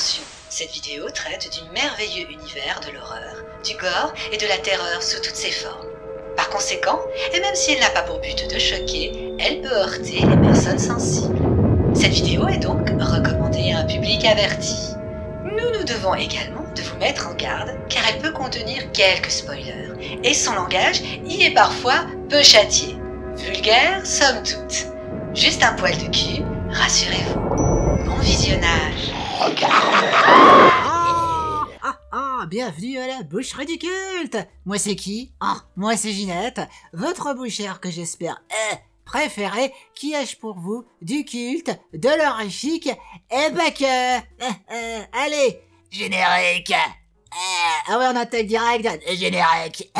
Attention, cette vidéo traite du merveilleux univers de l'horreur, du gore et de la terreur sous toutes ses formes. Par conséquent, et même si elle n'a pas pour but de choquer, elle peut heurter les personnes sensibles. Cette vidéo est donc recommandée à un public averti. Nous devons également de vous mettre en garde car elle peut contenir quelques spoilers et son langage y est parfois peu châtié. Vulgaire, somme toute. Juste un poil de cul, rassurez-vous. Bon visionnage. Bienvenue à la boucherie du culte. Moi c'est qui? Moi c'est Ginette, votre bouchère que j'espère préférée, qui ai-je pour vous du culte, de l'oreille chic, et pas que... allez, générique. Ah ouais, on attaque direct, générique.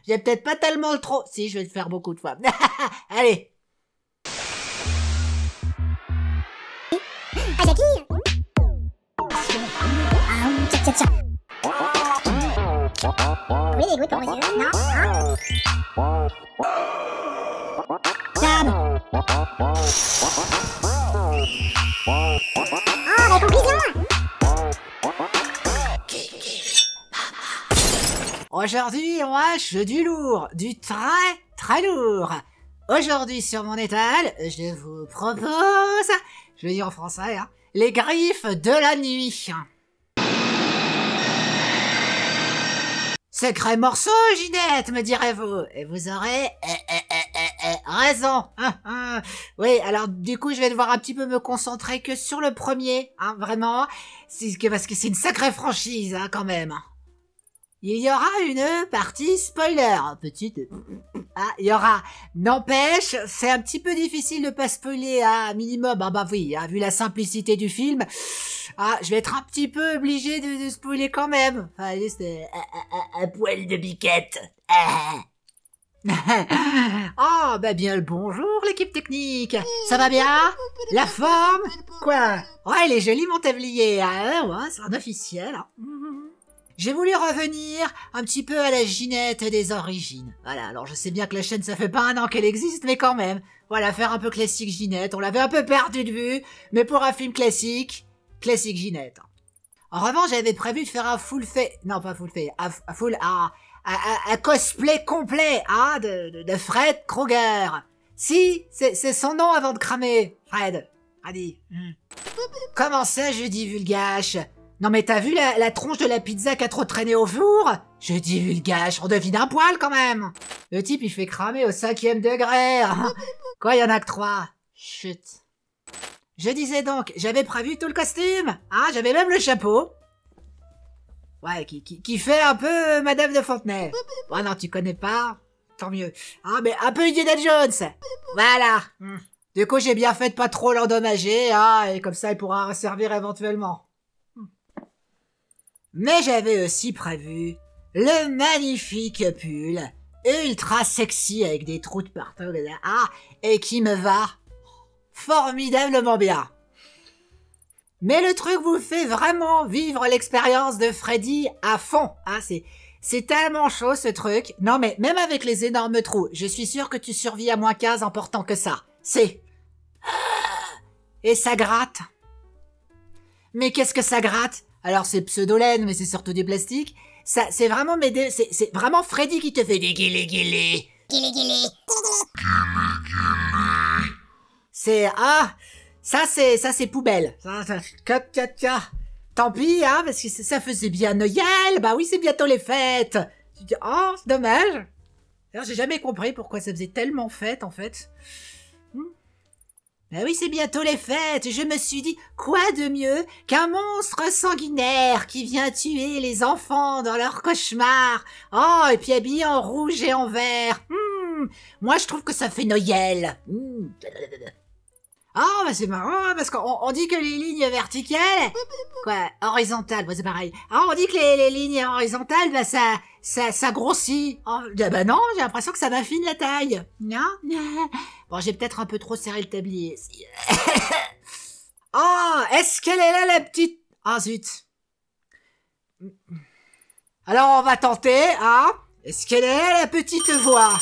J'ai peut-être pas tellement le trop, si je vais le faire beaucoup de fois. Allez. Oui, les gouttes pour vos yeux, non? Dame! Oh, conclusion! Aujourd'hui, moi, je du lourd, du très lourd. Aujourd'hui, sur mon étal, je vous propose, je le dis en français, hein, les griffes de la nuit. Sacré morceau, Ginette, me direz-vous. Et vous aurez raison. Oui, alors du coup, je vais devoir un petit peu me concentrer que sur le premier, hein, vraiment. Parce que c'est une sacrée franchise, hein, quand même. Il y aura une partie spoiler, petite. Il y aura. N'empêche, c'est un petit peu difficile de pas spoiler à minimum. Bah oui, hein, vu la simplicité du film. Je vais être un petit peu obligé de spoiler quand même. Enfin, juste un poil de biquette. Bah bien le bonjour l'équipe technique. Ça va bien? La forme? Quoi? Ouais, il est joli mon tablier. Ouais, c'est un officiel. Hein. J'ai voulu revenir un petit peu à la Ginette des origines. Voilà, alors je sais bien que la chaîne ça fait pas un an qu'elle existe, mais quand même. Voilà, faire un peu classique Ginette, on l'avait un peu perdu de vue, mais pour un film classique Ginette. En revanche, j'avais prévu de faire un un cosplay complet, hein, de Fred Krueger. Si, c'est son nom avant de cramer, Fred. Allez. Comment ça, je dis vulgache? Non mais t'as vu la tronche de la pizza qui a trop traîné au four? Je dis vulgache, on devine un poil quand même. Le type il fait cramer au 5e degré. Quoi, y en a que 3. Chut. Je disais donc, j'avais prévu tout le costume. J'avais même le chapeau. Ouais, qui fait un peu Madame de Fontenay. Oh non, tu connais pas? Tant mieux. Mais un peu Indiana Jones. Voilà. Du coup, j'ai bien fait de pas trop l'endommager, et comme ça, il pourra servir éventuellement. Mais j'avais aussi prévu le magnifique pull, ultra sexy avec des trous de partout, et qui me va formidablement bien. Mais le truc vous fait vraiment vivre l'expérience de Freddy à fond, c'est tellement chaud ce truc. Non mais même avec les énormes trous, je suis sûr que tu survis à -15 en portant que ça. Et ça gratte. Mais qu'est-ce que ça gratte? Alors c'est pseudo-laine, mais c'est surtout du plastique. Ça, c'est vraiment c'est vraiment Freddy qui te fait des guillis. C'est ça c'est poubelle. Tant pis, parce que ça faisait bien Noël. Bah oui, c'est bientôt les fêtes. Tu dis c'est dommage. D'ailleurs, j'ai jamais compris pourquoi ça faisait tellement fête en fait. Ben oui, c'est bientôt les fêtes, je me suis dit, quoi de mieux qu'un monstre sanguinaire qui vient tuer les enfants dans leurs cauchemars. Et puis habillé en rouge et en vert. Moi, je trouve que ça fait Noël. Bah c'est marrant, parce qu'on dit que les lignes verticales... Quoi, horizontales, c'est pareil. On dit que les lignes horizontales, ça grossit. Bah non, j'ai l'impression que ça m'affine la taille. Non. Bon, j'ai peut-être un peu trop serré le tablier. Est-ce qu'elle est là, la petite... zut. Alors, on va tenter, Est-ce qu'elle est là, la petite voix?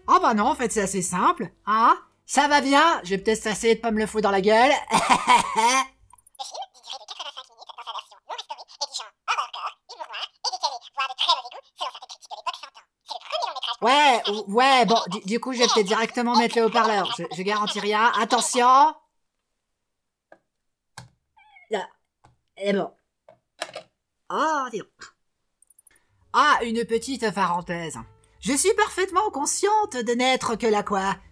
Bah non, en fait, c'est assez simple, Ça va bien, je vais peut-être essayer de pas me le foutre dans la gueule. Le film, d'une durée de 85 minutes dans sa version longue story, est du genre horrorcore, humour noir et décalé, voire de très mauvais goût, selon certaines critiques de l'époque s'entend. C'est le premier long métrage. Ouais, bon, du coup, je vais peut-être directement mettre le haut-parleur. Je garantis rien. Attention. Là. Et bon. Oh, dis donc. Ah, une petite parenthèse. Je suis parfaitement consciente de n'être que la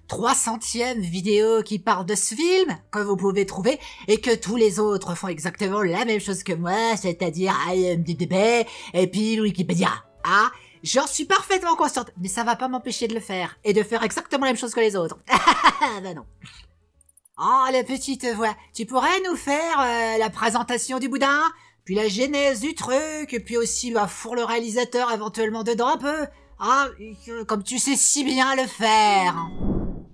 300e vidéo qui parle de ce film que vous pouvez trouver et que tous les autres font exactement la même chose que moi, c'est-à-dire IMDb et puis Wikipédia. Ah, j'en suis parfaitement consciente, mais ça va pas m'empêcher de le faire et de faire exactement la même chose que les autres. Bah non. Oh, la petite voix, tu pourrais nous faire la présentation du boudin, puis la genèse du truc, et puis aussi fourre le réalisateur éventuellement dedans un peu. Ah, comme tu sais si bien le faire.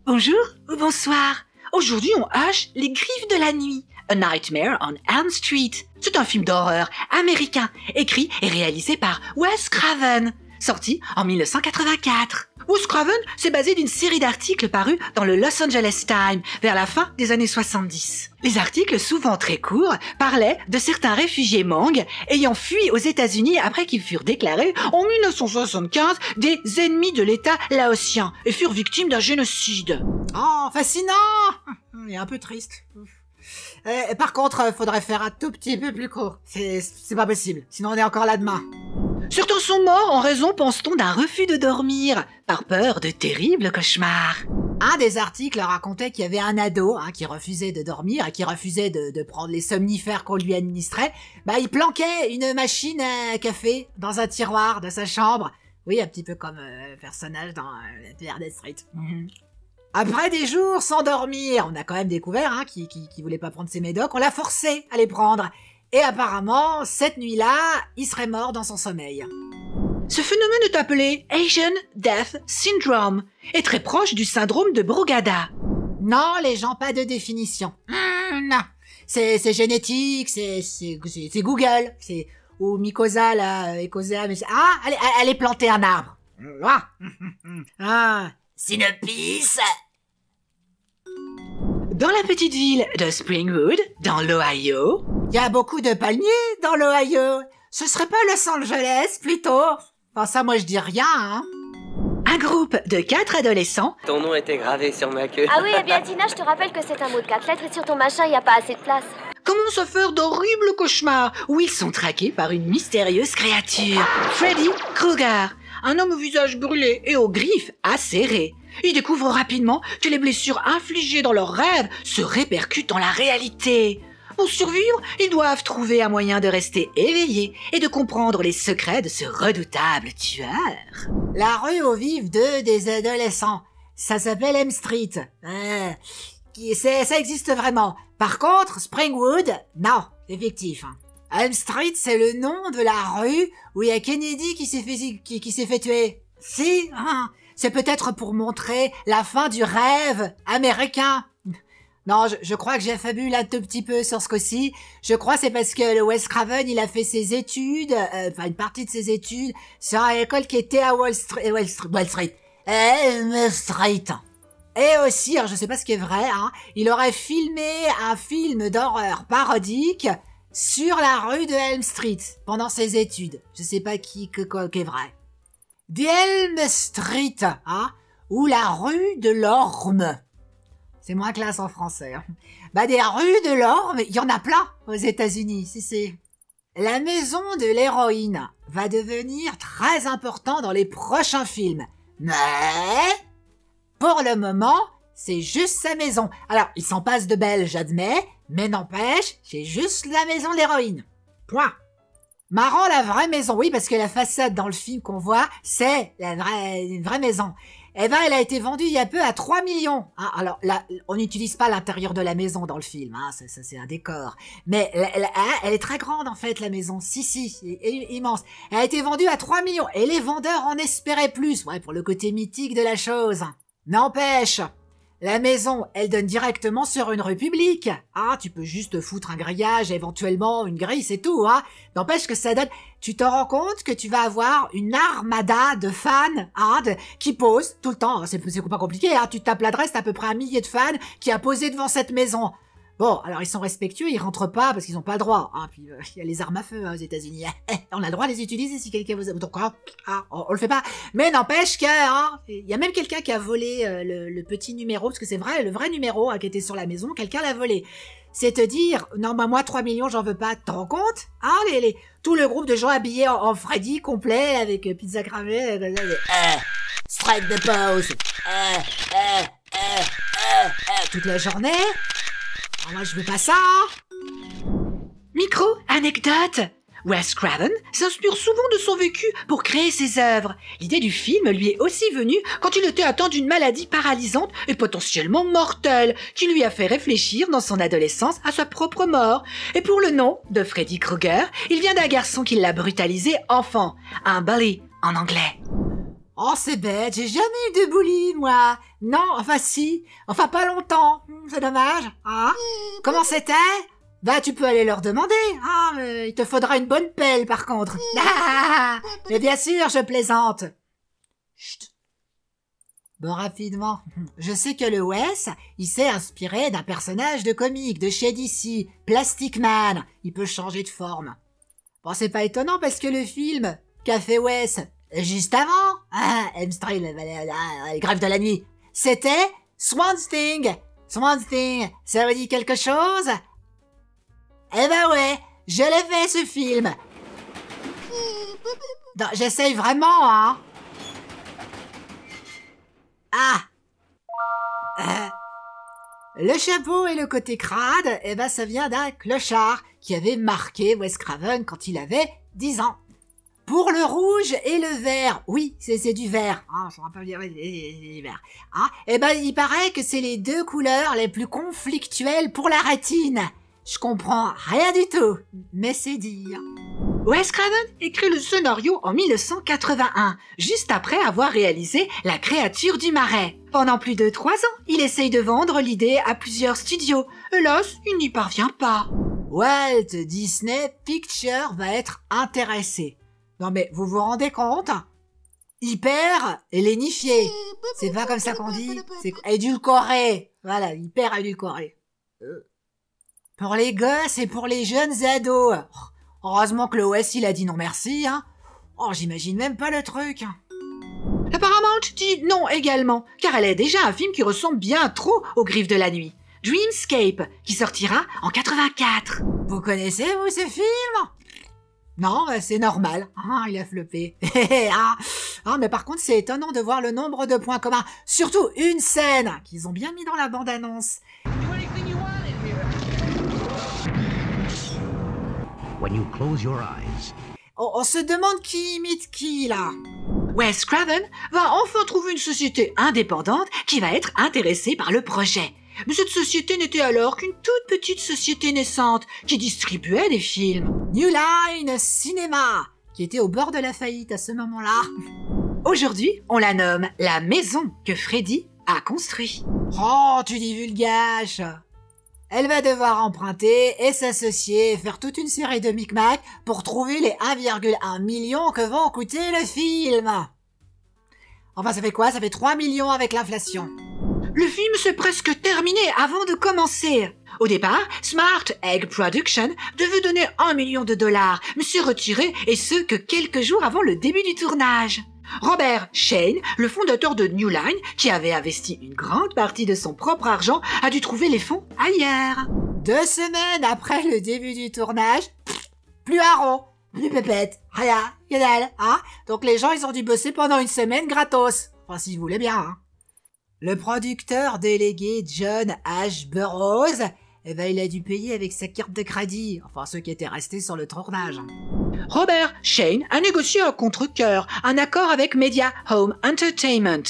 Bonjour ou bonsoir. Aujourd'hui, on hache Les Griffes de la Nuit, A Nightmare on Elm Street. C'est un film d'horreur américain, écrit et réalisé par Wes Craven, sorti en 1984. Wes Craven s'est basé d'une série d'articles parus dans le Los Angeles Times vers la fin des années 70. Les articles, souvent très courts, parlaient de certains réfugiés Hmong ayant fui aux États-Unis après qu'ils furent déclarés en 1975 des ennemis de l'État laotien et furent victimes d'un génocide. Oh, fascinant et un peu triste. Par contre, faudrait faire un tout petit peu plus court. C'est pas possible, sinon on est encore là demain. Certains sont morts en raison, pense-t-on, d'un refus de dormir, par peur de terribles cauchemars. Un des articles racontait qu'il y avait un ado qui refusait de dormir et qui refusait de prendre les somnifères qu'on lui administrait. Il planquait une machine à café dans un tiroir de sa chambre. Oui, un petit peu comme personnage dans P.R.D. Street. Après des jours sans dormir, on a quand même découvert qu'il voulait pas prendre ses médocs, on l'a forcé à les prendre. Et apparemment, cette nuit-là, il serait mort dans son sommeil. Ce phénomène est appelé Asian Death Syndrome et très proche du syndrome de Brugada. Non, les gens, pas de définition. Non, c'est génétique, c'est Google, c'est ou Mycosa là, Ecosa, mais allez planter un arbre. Synopsis. Dans la petite ville de Springwood, dans l'Ohio. Il y a beaucoup de palmiers dans l'Ohio. Ce serait pas Los Angeles, plutôt? Enfin, ça, moi, je dis rien, Un groupe de 4 adolescents. Ton nom était gravé sur ma queue. Ah oui, eh bien, Tina, je te rappelle que c'est un mot de 4 lettres et sur ton machin, il n'y a pas assez de place. Commencent à faire d'horribles cauchemars où ils sont traqués par une mystérieuse créature, Freddy Krueger, un homme au visage brûlé et aux griffes acérées. Ils découvrent rapidement que les blessures infligées dans leurs rêves se répercutent dans la réalité. Pour survivre, ils doivent trouver un moyen de rester éveillés et de comprendre les secrets de ce redoutable tueur. La rue où vivent des adolescents, ça s'appelle M Street. Ça existe vraiment. Par contre, Springwood, non, c'est fictif. M Street, c'est le nom de la rue où il y a Kennedy qui s'est fait tuer. Si, c'est peut-être pour montrer la fin du rêve américain. Non, je crois que j'affabule un tout petit peu sur ce coup-ci. Je crois c'est parce que le Wes Craven, il a fait ses études, une partie de ses études, sur une école qui était à Wall Street. Et aussi, alors je sais pas ce qui est vrai, il aurait filmé un film d'horreur parodique sur la rue de Elm Street pendant ses études. Je sais pas qui est vrai. The Elm Street, ou la rue de l'Orme. C'est moins classe en français. Des rues de l'Orme, il y en a plein aux États-Unis. Si. La maison de l'héroïne va devenir très important dans les prochains films. Mais, pour le moment, c'est juste sa maison. Alors, il s'en passe de belle, j'admets, mais n'empêche, c'est juste la maison de l'héroïne. Point. Marrant, la vraie maison. Oui, parce que la façade dans le film qu'on voit, c'est une vraie maison. Elle a été vendue il y a peu à 3 millions. Alors là, on n'utilise pas l'intérieur de la maison dans le film, ça c'est un décor. Mais elle est très grande en fait, la maison. Si, immense. Elle a été vendue à 3 millions et les vendeurs en espéraient plus, pour le côté mythique de la chose. N'empêche, La maison, elle donne directement sur une rue publique. Ah, tu peux juste foutre un grillage, éventuellement une grille, c'est tout, hein. N'empêche que ça donne... Tu te rends compte que tu vas avoir une armada de fans, hein, qui posent tout le temps. C'est pas compliqué, hein. Tu tapes l'adresse, t'as à peu près 1 millier de fans qui a posé devant cette maison. Bon, alors ils sont respectueux, ils rentrent pas parce qu'ils n'ont pas le droit. Hein. Puis il y a les armes à feu aux États-Unis. On a le droit de les utiliser si quelqu'un vous... Donc on le fait pas. Mais n'empêche que, hein, il y a même quelqu'un qui a volé le petit numéro, parce que c'est vrai, le vrai numéro qui était sur la maison, quelqu'un l'a volé. C'est te dire, non, bah moi 3 millions, j'en veux pas. T'en rends compte? Hein, tout le groupe de gens habillés en Freddy complet avec pizza cramée. Strike the pose. Toute la journée. Oh, moi, je veux pas ça, hein. Micro-anecdote. Wes Craven s'inspire souvent de son vécu pour créer ses œuvres. L'idée du film lui est aussi venue quand il était atteint d'une maladie paralysante et potentiellement mortelle, qui lui a fait réfléchir dans son adolescence à sa propre mort. Et pour le nom de Freddy Krueger, il vient d'un garçon qui l'a brutalisé enfant, un bully en anglais. Oh, c'est bête, j'ai jamais eu de bully, moi. Non, enfin si, enfin pas longtemps. C'est dommage, hein. Comment c'était? Bah, tu peux aller leur demander, hein, mais il te faudra une bonne pelle, par contre. Mais bien sûr, je plaisante. Chut. Bon, rapidement, je sais que le Wes, il s'est inspiré d'un personnage de comique de chez DC, Plastic Man. Il peut changer de forme. Bon, c'est pas étonnant parce que le film qu'a fait Wes juste avant, M-Style, les grèves de la nuit, c'était Swamp Thing. Swamp Thing, ça vous dit quelque chose? Eh ben ouais, je l'ai fait ce film. Non, j'essaye vraiment, hein. Le chapeau et le côté crade, eh ben ça vient d'un clochard qui avait marqué Wes Craven quand il avait 10 ans. Pour le rouge et le vert, oui, c'est du vert. Ah, je me rappelle dire du vert. Ah, eh ben, il paraît que c'est les deux couleurs les plus conflictuelles pour la rétine. Je comprends rien du tout, mais c'est dire. Wes Craven écrit le scénario en 1981, juste après avoir réalisé La créature du marais. Pendant plus de 3 ans, il essaye de vendre l'idée à plusieurs studios. Hélas, il n'y parvient pas. Walt Disney Pictures va être intéressé. Non mais, vous vous rendez compte? Hyper lénifié. C'est pas comme ça qu'on dit. C'est édulcoré. Voilà, hyper édulcoré. Pour les gosses et pour les jeunes ados. Heureusement que l'OS il a dit non merci, hein. Oh, j'imagine même pas le truc. La Paramount dit non également, car elle a déjà un film qui ressemble bien trop aux Griffes de la Nuit. Dreamscape, qui sortira en 84. Vous connaissez, vous, ce film? Non, c'est normal. Ah, il a floppé. Mais par contre, c'est étonnant de voir le nombre de points communs. Surtout une scène qu'ils ont bien mis dans la bande-annonce. When you close your eyes. On se demande qui imite qui, là. Wes Craven va enfin trouver une société indépendante qui va être intéressée par le projet. Mais cette société n'était alors qu'une toute petite société naissante qui distribuait des films. New Line Cinema, qui était au bord de la faillite à ce moment-là. Aujourd'hui, on la nomme la maison que Freddy a construite. Oh, tu divulgaches. Elle va devoir emprunter et s'associer, faire toute une série de micmacs pour trouver les 1,1 million que vont coûter le film. Enfin, ça fait quoi? Ça fait 3 millions avec l'inflation. Le film s'est presque terminé avant de commencer. Au départ, Smart Egg Production devait donner $1 million, mais s'est retiré, et ce que quelques jours avant le début du tournage. Robert Shane, le fondateur de New Line, qui avait investi une grande partie de son propre argent, a dû trouver les fonds ailleurs. 2 semaines après le début du tournage, plus un rond, plus pépette, rien, que dalle, hein. Donc les gens, ils ont dû bosser pendant 1 semaine gratos. Enfin, si vous voulez bien, hein. Le producteur délégué John H. Burroughs, eh ben, il a dû payer avec sa carte de crédit, enfin ceux qui étaient restés sur le tournage. Robert Shane a négocié à contre-cœur un accord avec Media Home Entertainment.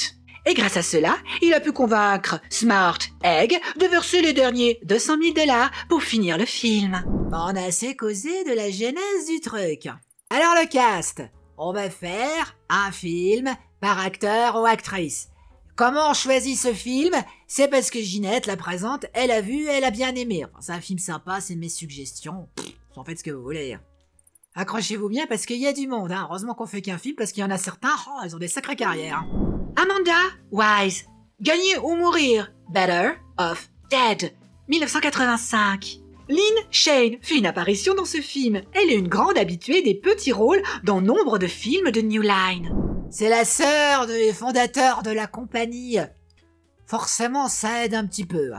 Et grâce à cela, il a pu convaincre Smart Egg de verser les derniers $200 000 pour finir le film. On a assez causé de la genèse du truc. Alors le cast, on va faire un film par acteur ou actrice. comment on choisit ce film? C'est parce que Ginette, la présente, elle a vu, elle a bien aimé. Enfin, c'est un film sympa, c'est mes suggestions. En faites ce que vous voulez. Accrochez-vous bien parce qu'il y a du monde. Hein. Heureusement qu'on fait qu'un film parce qu'il y en a certains, ils ont des sacrées carrières. Amanda Wise, Gagner ou mourir, Better Off Dead, 1985. Lynn Shane fait une apparition dans ce film. Elle est une grande habituée des petits rôles dans nombre de films de New Line. C'est la sœur des fondateurs de la compagnie. Forcément, ça aide un petit peu.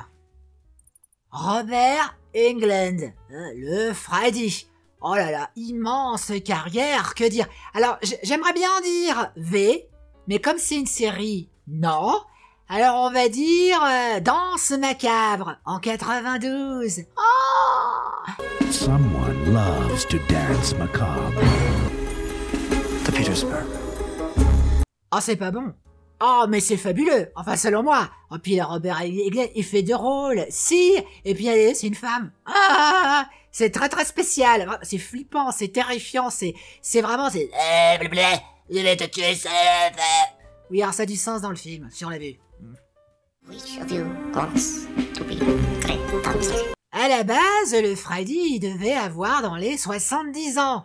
Robert Englund, le Freddy. Oh là là, immense carrière, que dire. Alors, j'aimerais bien dire V, mais comme c'est une série, non. Alors on va dire Danse macabre en 92. Oh! Someone loves to dance macabre. The Petersburg. Oh, c'est pas bon. Oh, mais c'est fabuleux. Enfin, selon moi. Oh, puis Robert Englund, il fait deux rôles. Si, et puis allez, c'est une femme. Ah, c'est très très spécial. C'est flippant, c'est terrifiant, c'est vraiment, c'est... Je vais te tuer, ça. Oui, alors ça a du sens dans le film, si on l'a vu. Which of you wants to be great dancer? À la base, le Freddy devait avoir dans les 70 ans.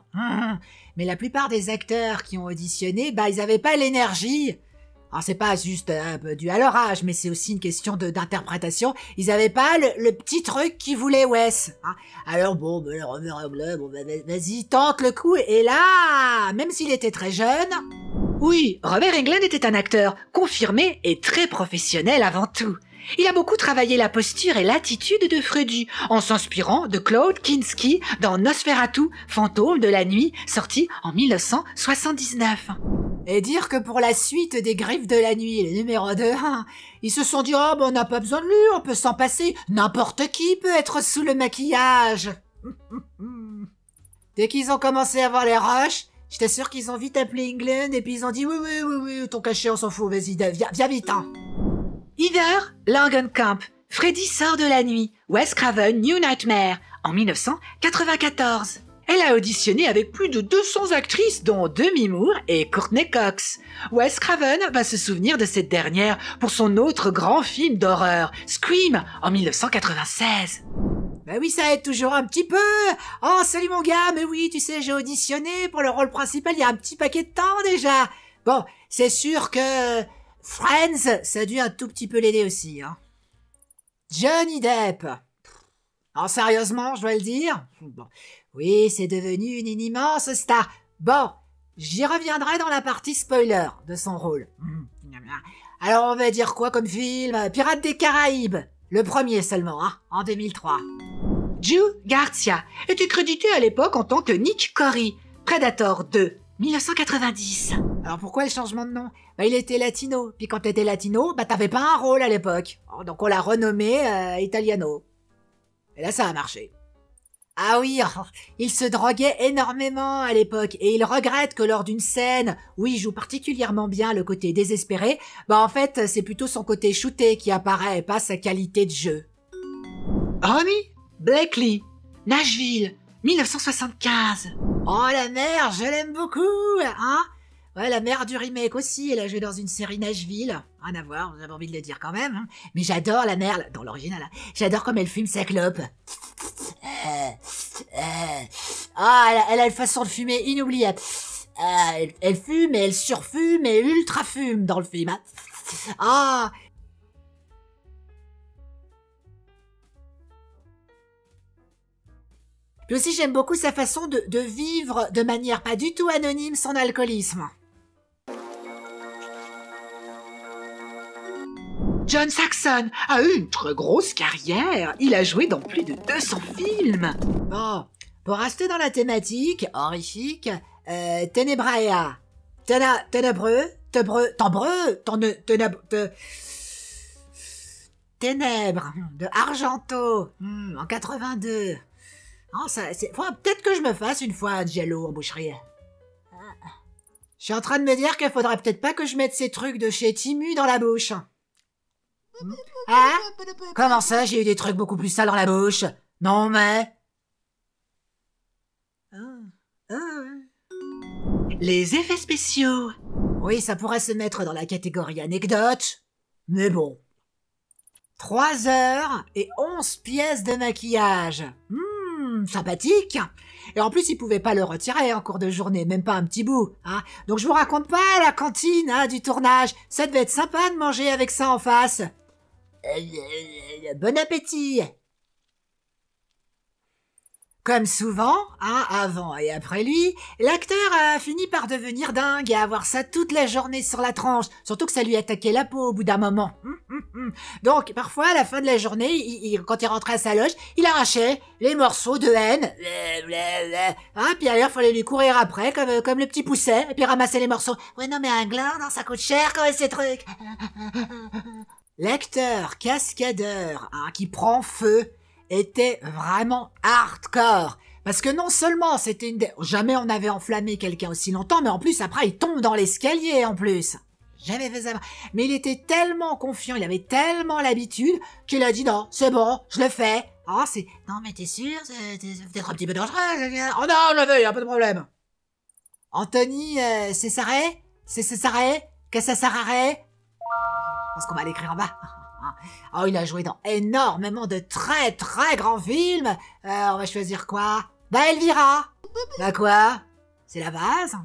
Mais la plupart des acteurs qui ont auditionné, ils avaient pas l'énergie. Alors c'est pas juste un peu dû à leur âge, mais c'est aussi une question d'interprétation. Ils avaient pas le petit truc qu'ils voulaient Wes. Hein. Alors bon, le Robert Englund, vas-y, tente le coup. Et là, même s'il était très jeune... Oui, Robert Englund était un acteur confirmé et très professionnel avant tout. Il a beaucoup travaillé la posture et l'attitude de Freddy, en s'inspirant de Claude Kinski dans Nosferatu, fantôme de la nuit, sorti en 1979. Et dire que pour la suite des Griffes de la nuit, le numéro 2, ils se sont dit « Oh, on n'a pas besoin de lui, on peut s'en passer, n'importe qui peut être sous le maquillage. » Dès qu'ils ont commencé à voir les rushs, j'étais sûr qu'ils ont vite appelé Englund et puis ils ont dit oui, ton cachet on s'en fout, vas-y, viens vite, hein. Heather Langenkamp, Freddy sort de la nuit, Wes Craven New Nightmare, en 1994. Elle a auditionné avec plus de 200 actrices dont Demi Moore et Courtney Cox. Wes Craven va se souvenir de cette dernière pour son autre grand film d'horreur, Scream, en 1996. Ben oui, ça aide toujours un petit peu. Oh, salut mon gars, mais oui, tu sais, j'ai auditionné pour le rôle principal il y a un petit paquet de temps déjà. Bon, c'est sûr que Friends, ça a dû un tout petit peu l'aider aussi. Hein. Johnny Depp. Alors sérieusement, je dois le dire. Bon. Oui, c'est devenu une immense star. Bon, j'y reviendrai dans la partie spoiler de son rôle. Alors on va dire quoi comme film? Pirates des Caraïbes. Le premier seulement, hein, en 2003. Joe Garcia était crédité à l'époque en tant que Nick Corey, Predator 2, 1990. Alors pourquoi le changement de nom? Il était latino, puis quand t'étais latino, t'avais pas un rôle à l'époque. Donc on l'a renommé Italiano. Et là ça a marché. Ah oui, il se droguait énormément à l'époque, et il regrette que lors d'une scène où il joue particulièrement bien le côté désespéré, en fait c'est plutôt son côté shooté qui apparaît et pas sa qualité de jeu. Ronnie Blakely, Nashville, 1975. Oh la mère, je l'aime beaucoup, hein? Ouais, la mère du remake aussi, elle a joué dans une série Nashville. Rien à voir, j'avais envie de le dire quand même. Hein. Mais j'adore la mère, dans l'original, j'adore comme elle fume sa clope. Elle a une façon de fumer inoubliable. Elle fume et elle surfume et ultra fume dans le film. Hein. Ah. Puis aussi j'aime beaucoup sa façon de vivre de manière pas du tout anonyme son alcoolisme. John Saxon a eu une très grosse carrière. Il a joué dans plus de 200 films. Bon, pour rester dans la thématique horrifique, Tenebrae, ténébreux, ténèbres, de Argento, en 82. Oh, peut-être que je me fasse une fois un giallo en boucherie. Je suis en train de me dire qu'il faudrait peut-être pas que je mette ces trucs de chez Timu dans la bouche. Hein? Comment ça, j'ai eu des trucs beaucoup plus sales dans la bouche? Non, mais... Les effets spéciaux. Oui, ça pourrait se mettre dans la catégorie anecdote. Mais bon. 3 heures et 11 pièces de maquillage. Sympathique. Et en plus, il pouvait pas le retirer en cours de journée, même pas un petit bout. Hein. Donc je vous raconte pas la cantine du tournage. Ça devait être sympa de manger avec ça en face. Bon appétit. Comme souvent, avant et après lui, l'acteur a fini par devenir dingue et avoir ça toute la journée sur la tranche, surtout que ça lui attaquait la peau au bout d'un moment. Donc, parfois, à la fin de la journée, quand il rentrait à sa loge, il arrachait les morceaux de haine. Puis alors, il fallait lui courir après, comme le petit pousset, et puis ramasser les morceaux. Ouais, non, mais un gland, non, ça coûte cher, quand même, ces trucs. L'acteur cascadeur, qui prend feu, était vraiment hardcore. Parce que non seulement c'était jamais on avait enflammé quelqu'un aussi longtemps, mais en plus après il tombe dans l'escalier en plus. Jamais fait ça. Mais il était tellement confiant, il avait tellement l'habitude qu'il a dit non, c'est bon, je le fais. Non mais t'es sûr, c'est peut-être un petit peu dangereux. Oh non, je le fais, y a pas de problème. Anthony Césaré, que ça s'arrêtait. Je pense qu'on va l'écrire en bas. Il a joué dans énormément de très très grands films. On va choisir quoi? Elvira. Quoi? C'est la base.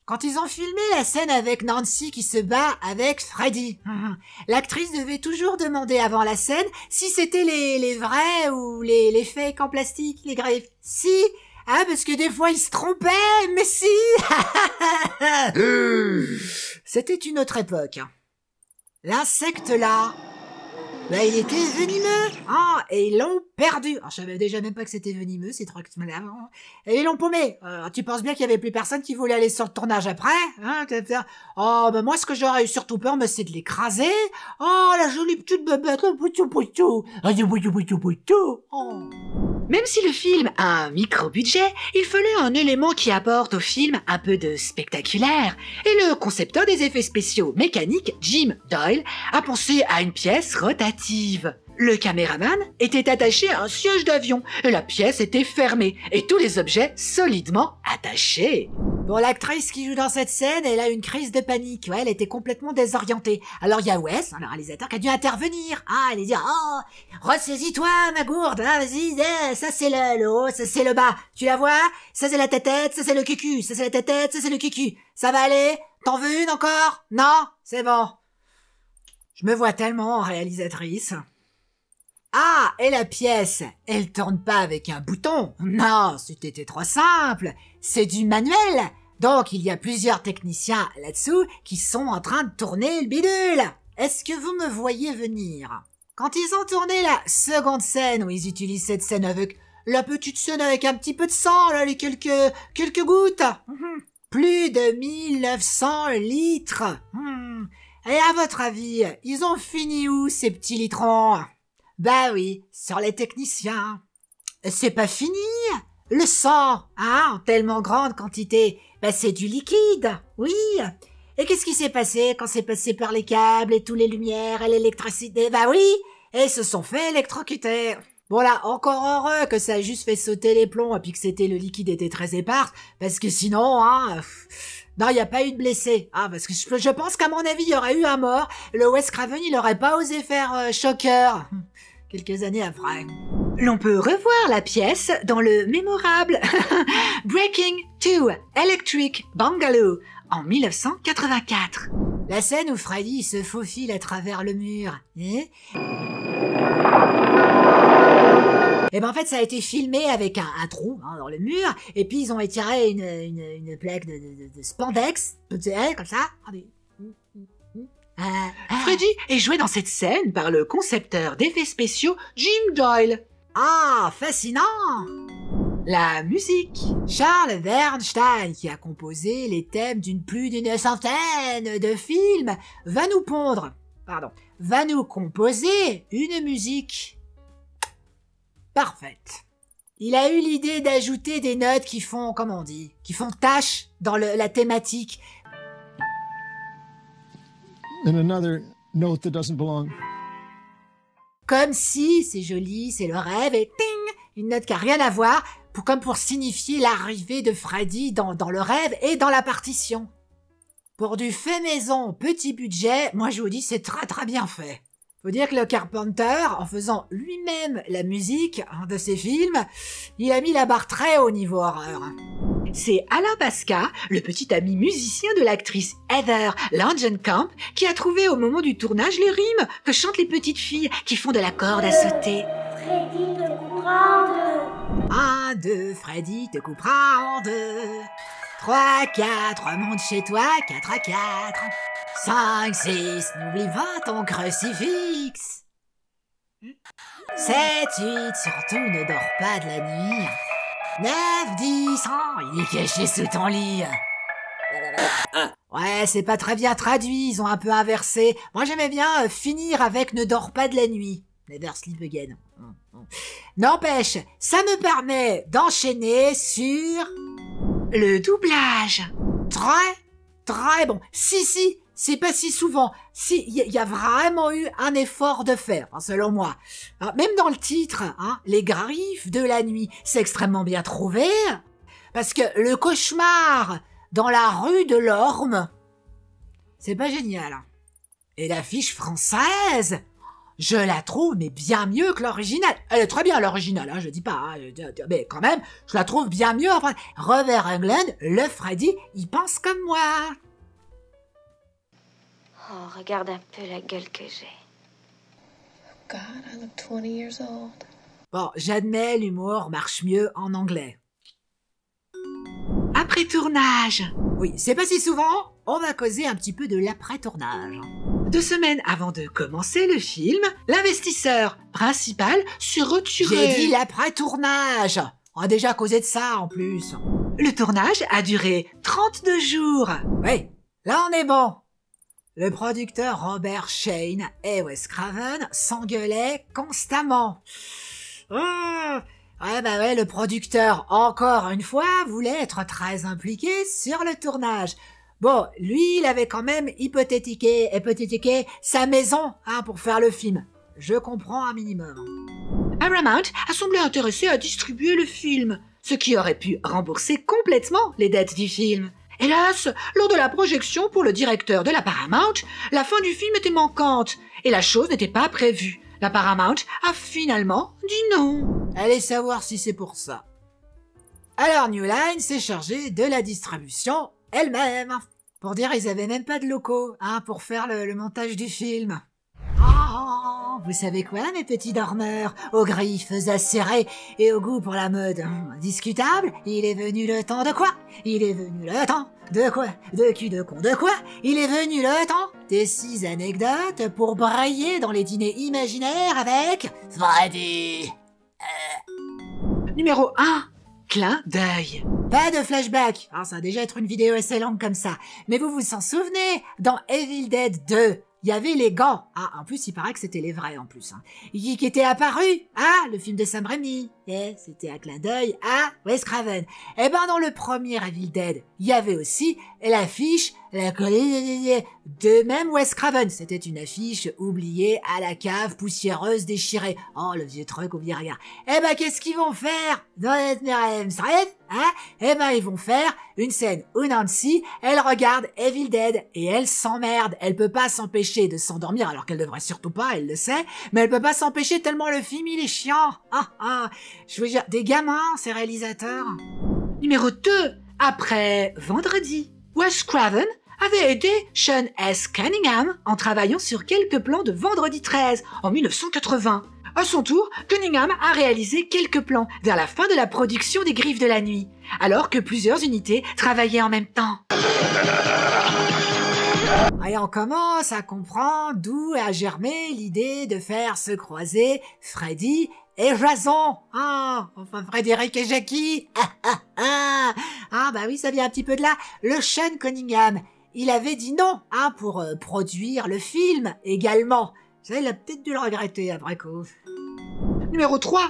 Quand ils ont filmé la scène avec Nancy qui se bat avec Freddy, l'actrice devait toujours demander avant la scène si c'était les vrais ou les fakes en plastique, les griffes. Si, parce que des fois ils se trompaient, mais si. C'était une autre époque. L'insecte là, il était venimeux, et ils l'ont perdu. Je savais déjà même pas que c'était venimeux, ces trucs. Et ils l'ont paumé. Tu penses bien qu'il y avait plus personne qui voulait aller sur le tournage après, moi, ce que j'aurais eu surtout peur, c'est de l'écraser. La jolie petite bébête, le poutou. Même si le film a un micro-budget, il fallait un élément qui apporte au film un peu de spectaculaire. Et le concepteur des effets spéciaux mécaniques, Jim Doyle, a pensé à une pièce rotative. Le caméraman était attaché à un siège d'avion, et la pièce était fermée, et tous les objets solidement attachés. Bon, l'actrice qui joue dans cette scène, elle a une crise de panique. Ouais, elle était complètement désorientée. Alors il y a Wes, le réalisateur, qui a dû intervenir. Elle lui dit ressaisis-toi, ma gourde, vas-y, ça c'est le haut, ça c'est le bas. Tu la vois? Ça c'est la tête, ça c'est le cucu, ça c'est la tête, ça c'est le cucu. Ça va aller? T'en veux une encore? Non? C'est bon. Je me vois tellement en réalisatrice. Et la pièce, elle tourne pas avec un bouton. Non, c'était trop simple. C'est du manuel. Donc, il y a plusieurs techniciens là-dessous qui sont en train de tourner le bidule. Est-ce que vous me voyez venir? Quand ils ont tourné la seconde scène où ils utilisent cette scène avec la petite scène avec un petit peu de sang, là, les quelques gouttes. Plus de 1900 litres. Et à votre avis, ils ont fini où, ces petits litrons? Oui, sur les techniciens. C'est pas fini. Le sang, en tellement grande quantité, c'est du liquide, oui. Et qu'est-ce qui s'est passé quand c'est passé par les câbles et toutes les lumières et l'électricité? Oui, et ils se sont fait électrocuter. Bon là, encore heureux que ça a juste fait sauter les plombs et puis que le liquide était très épars, parce que sinon, non, il n'y a pas eu de blessés. Parce que je pense qu'à mon avis, il y aurait eu un mort. Le Wes Craven, il aurait pas osé faire Shocker. Quelques années après. L'on peut revoir la pièce dans le mémorable Breaking 2 Electric Bungalow en 1984. La scène où Freddy se faufile à travers le mur. En fait, ça a été filmé avec un trou dans le mur, et puis ils ont étiré une plaque de spandex, comme ça. Freddy est joué dans cette scène par le concepteur d'effets spéciaux Jim Doyle. Fascinant! La musique. Charles Bernstein, qui a composé les thèmes plus d'une centaine de films, va nous composer une musique parfaite. Il a eu l'idée d'ajouter des notes qui font tâche dans la thématique. And another note that doesn't belong. Comme si, c'est joli, c'est le rêve, et ting, une note qui a rien à voir, comme pour signifier l'arrivée de Freddy dans le rêve et dans la partition. Pour du fait maison, petit budget, moi je vous dis c'est très bien fait. Faut dire que le Carpenter, en faisant lui-même la musique de ses films, il a mis la barre très haut niveau horreur. C'est Alain Pasca, le petit ami musicien de l'actrice Heather Langenkamp, qui a trouvé au moment du tournage les rimes que chantent les petites filles qui font de la corde à sauter. Freddy te coupera en deux. 1, 2, Freddy te coupera en deux. 3, 4, remonte chez toi, 4 à 4. 5, 6, n'oublie pas ton crucifix. 7, 8, surtout ne dors pas de la nuit. 9, 10, il est caché sous ton lit. Ouais, c'est pas très bien traduit, ils ont un peu inversé. Moi j'aimais bien finir avec ne dors pas de la nuit. Never sleep again. N'empêche, ça me permet d'enchaîner sur le doublage. Très bon. Si, c'est pas si souvent. Si, il y a vraiment eu un effort de faire, selon moi. Alors, même dans le titre, les griffes de la nuit, c'est extrêmement bien trouvé. Parce que le cauchemar dans la rue de l'Orme, c'est pas génial. Et l'affiche française, je la trouve mais bien mieux que l'original. Elle est très bien l'original, je dis pas, mais quand même, je la trouve bien mieux. Enfin, Robert Englund, le Freddy, il pense comme moi. Oh, regarde un peu la gueule que j'ai. God, I look 20 years old. Bon, j'admets, l'humour marche mieux en anglais. Après tournage. Oui, c'est pas si souvent, on va causer un petit peu de l'après-tournage. 2 semaines avant de commencer le film, l'investisseur principal s'est retiré. J'ai dit l'après-tournage. On a déjà causé de ça en plus. Le tournage a duré 32 jours. Oui, là on est bon. Le producteur Robert Shane et Wes Craven s'engueulaient constamment. Le producteur, encore une fois, voulait être très impliqué sur le tournage. Bon, lui, il avait quand même hypothétiqué sa maison pour faire le film. Je comprends un minimum. Paramount a semblé intéressé à distribuer le film, ce qui aurait pu rembourser complètement les dettes du film. Hélas, lors de la projection pour le directeur de la Paramount, la fin du film était manquante et la chose n'était pas prévue. La Paramount a finalement dit non. Allez savoir si c'est pour ça. Alors New Line s'est chargé de la distribution elle-même. Pour dire, ils avaient même pas de locaux pour faire le montage du film. Oh, vous savez quoi, mes petits dormeurs, aux griffes acérées et au goût pour la mode discutable, il est venu le temps de quoi? Il est venu le temps de quoi? De cul de con de quoi? Il est venu le temps des 6 anecdotes pour brailler dans les dîners imaginaires avec Freddy. Numéro 1. Clin d'œil. Pas de flashback, ça va déjà être une vidéo assez longue comme ça. Mais vous vous en souvenez, dans Evil Dead 2, il y avait les gants. En plus, il paraît que c'était les vrais, en plus. Qui étaient apparus. Le film de Sam Raimi. C'était un clin d'œil à Wes Craven. Dans le premier Evil Dead, il y avait aussi l'affiche de même Wes Craven. C'était une affiche oubliée à la cave, poussiéreuse, déchirée. Oh, le vieux truc au vieux regard. Qu'est-ce qu'ils vont faire dans la même thread, ils vont faire une scène où Nancy, elle regarde Evil Dead et elle s'emmerde. Elle peut pas s'empêcher de s'endormir alors qu'elle devrait surtout pas, elle le sait, mais elle peut pas s'empêcher tellement le film il est chiant. Je veux dire, des gamins, ces réalisateurs. Numéro 2. Après Vendredi. Wes Craven avait aidé Sean S. Cunningham en travaillant sur quelques plans de Vendredi 13 en 1980. À son tour, Cunningham a réalisé quelques plans vers la fin de la production des Griffes de la Nuit, alors que plusieurs unités travaillaient en même temps. Et on commence à comprendre d'où a germé l'idée de faire se croiser Freddy et Jason. Enfin Frédéric et Jackie. Oui, ça vient un petit peu de là. Le Sean Cunningham, il avait dit non pour produire le film également. Ça, il a peut-être dû le regretter après coup. Numéro 3.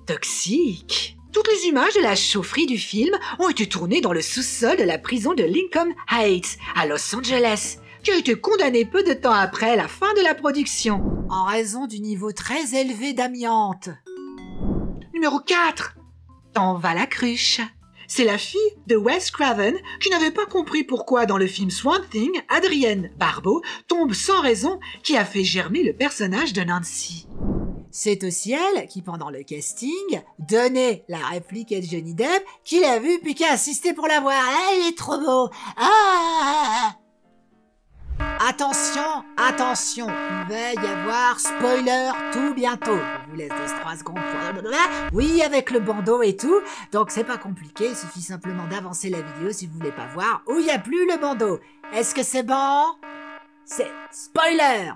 Toxique. Toutes les images de la chaufferie du film ont été tournées dans le sous-sol de la prison de Lincoln Heights, à Los Angeles, qui a été condamnée peu de temps après la fin de la production, en raison du niveau très élevé d'amiante. Numéro 4. T'en vas la cruche. c'est la fille de Wes Craven qui n'avait pas compris pourquoi dans le film Swamp Thing, Adrienne Barbeau tombe sans raison qui a fait germer le personnage de Nancy. C'est aussi elle qui, pendant le casting, donnait la réplique à Johnny Depp, qui l'a vu puis qui a insisté pour la voir. Ah, il est trop beau. Ah. Attention, attention, il va y avoir spoiler tout bientôt. Je vous laisse 2-3 secondes pour... Oui, avec le bandeau et tout, donc c'est pas compliqué, il suffit simplement d'avancer la vidéo si vous voulez pas voir où il n'y a plus le bandeau. Est-ce que c'est bon? C'est spoiler!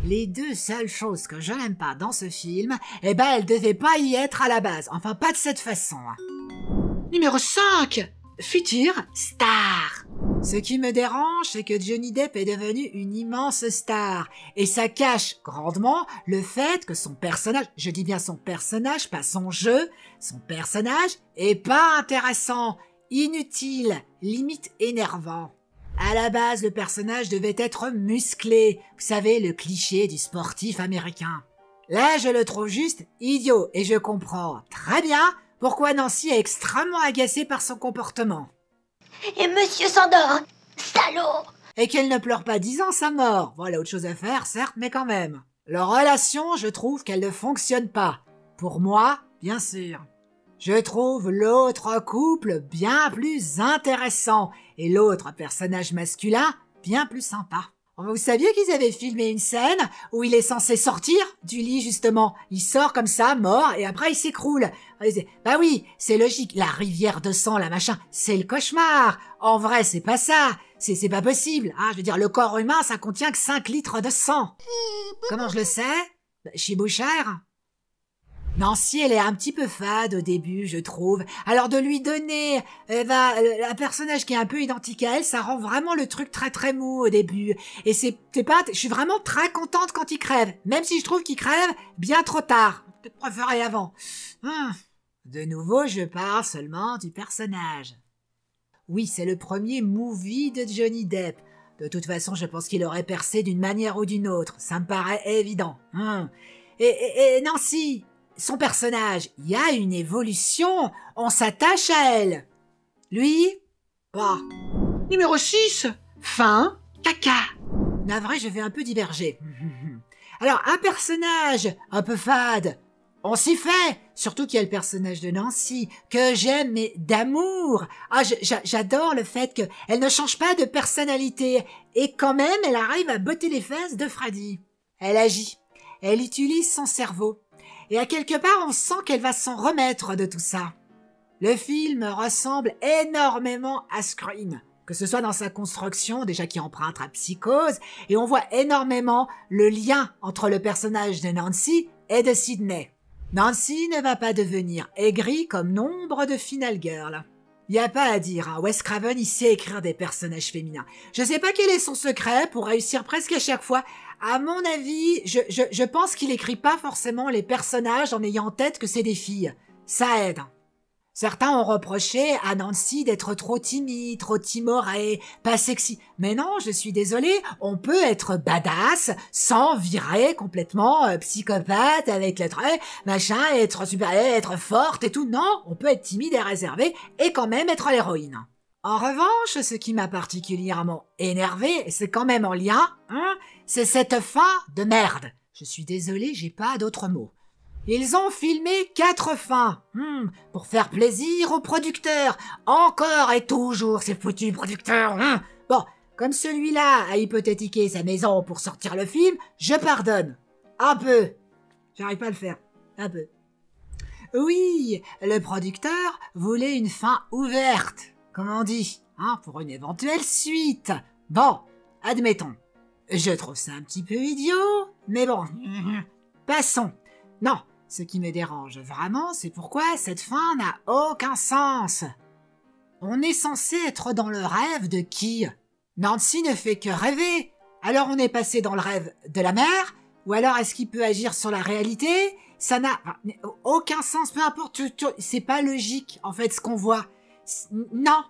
Les deux seules choses que je n'aime pas dans ce film, eh ben elles devaient pas y être à la base, enfin pas de cette façon. Numéro 5, futur star. Ce qui me dérange, c'est que Johnny Depp est devenu une immense star, et ça cache grandement le fait que son personnage, je dis bien son personnage, pas son jeu, son personnage est pas intéressant, inutile, limite énervant. À la base, le personnage devait être musclé, vous savez, le cliché du sportif américain. Là, je le trouve juste idiot, et je comprends très bien pourquoi Nancy est extrêmement agacée par son comportement. Et monsieur s'endort, salaud! Et qu'elle ne pleure pas 10 ans sa mort. Voilà, autre chose à faire, certes, mais quand même. Leur relation, je trouve qu'elle ne fonctionne pas. Pour moi, bien sûr. Je trouve l'autre couple bien plus intéressant et l'autre personnage masculin bien plus sympa. Vous saviez qu'ils avaient filmé une scène où il est censé sortir du lit, justement. Il sort comme ça, mort, et après il s'écroule. Bah oui, c'est logique, la rivière de sang, la machin, c'est le cauchemar. En vrai, c'est pas ça. C'est pas possible. Hein. Je veux dire, le corps humain, ça contient que 5 litres de sang. Comment je le sais? Chez Bouchard. Nancy, elle est un petit peu fade au début, je trouve. Alors de lui donner un personnage qui est un peu identique à elle, ça rend vraiment le truc très très mou au début. Et c'est pas, je suis vraiment très contente quand il crève, même si je trouve qu'il crève bien trop tard. Peut-être préféré avant. De nouveau, je parle seulement du personnage. Oui, c'est le premier movie de Johnny Depp. De toute façon, je pense qu'il aurait percé d'une manière ou d'une autre. Ça me paraît évident. Et Nancy, son personnage, il y a une évolution, on s'attache à elle. Lui, bah. Numéro 6, fin, caca. Navré, je vais un peu diverger. Alors, un personnage un peu fade, on s'y fait. Surtout qu'il y a le personnage de Nancy, que j'aime, mais d'amour. Ah, j'adore le fait qu'elle ne change pas de personnalité, et quand même, elle arrive à botter les fesses de Freddy. Elle agit, elle utilise son cerveau. Et à quelque part, on sent qu'elle va s'en remettre de tout ça. Le film ressemble énormément à Scream, que ce soit dans sa construction, déjà qui emprunte à Psychose, et on voit énormément le lien entre le personnage de Nancy et de Sydney. Nancy ne va pas devenir aigrie comme nombre de Final Girls. Y a pas à dire, hein. Wes Craven, il sait écrire des personnages féminins. Je sais pas quel est son secret pour réussir presque à chaque fois. À mon avis, je pense qu'il écrit pas forcément les personnages en ayant en tête que c'est des filles. Ça aide. Certains ont reproché à Nancy d'être trop timide, trop timorée, pas sexy. Mais non, je suis désolée, on peut être badass sans virer complètement psychopathe avec le trait, machin, être super, être forte et tout. Non, on peut être timide et réservée et quand même être l'héroïne. En revanche, ce qui m'a particulièrement énervé, c'est quand même en lien, c'est cette fin de merde. Je suis désolée, j'ai pas d'autres mots. Ils ont filmé 4 fins, pour faire plaisir aux producteurs. Encore et toujours ces foutus producteurs. Bon, comme celui-là a hypothétiqué sa maison pour sortir le film, je pardonne. Un peu. J'arrive pas à le faire. Un peu. Oui, le producteur voulait une fin ouverte, comme on dit, pour une éventuelle suite. Bon, admettons. Je trouve ça un petit peu idiot, mais bon, passons. Non, ce qui me dérange vraiment, c'est pourquoi cette fin n'a aucun sens. On est censé être dans le rêve de qui? Nancy ne fait que rêver. Alors on est passé dans le rêve de la mère? Ou alors est-ce qu'il peut agir sur la réalité? Ça n'a aucun sens, peu importe, c'est pas logique en fait ce qu'on voit. Non.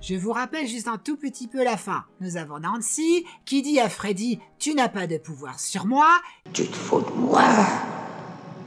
Je vous rappelle juste un tout petit peu la fin. Nous avons Nancy qui dit à Freddy « Tu n'as pas de pouvoir sur moi. Tu te fous de moi.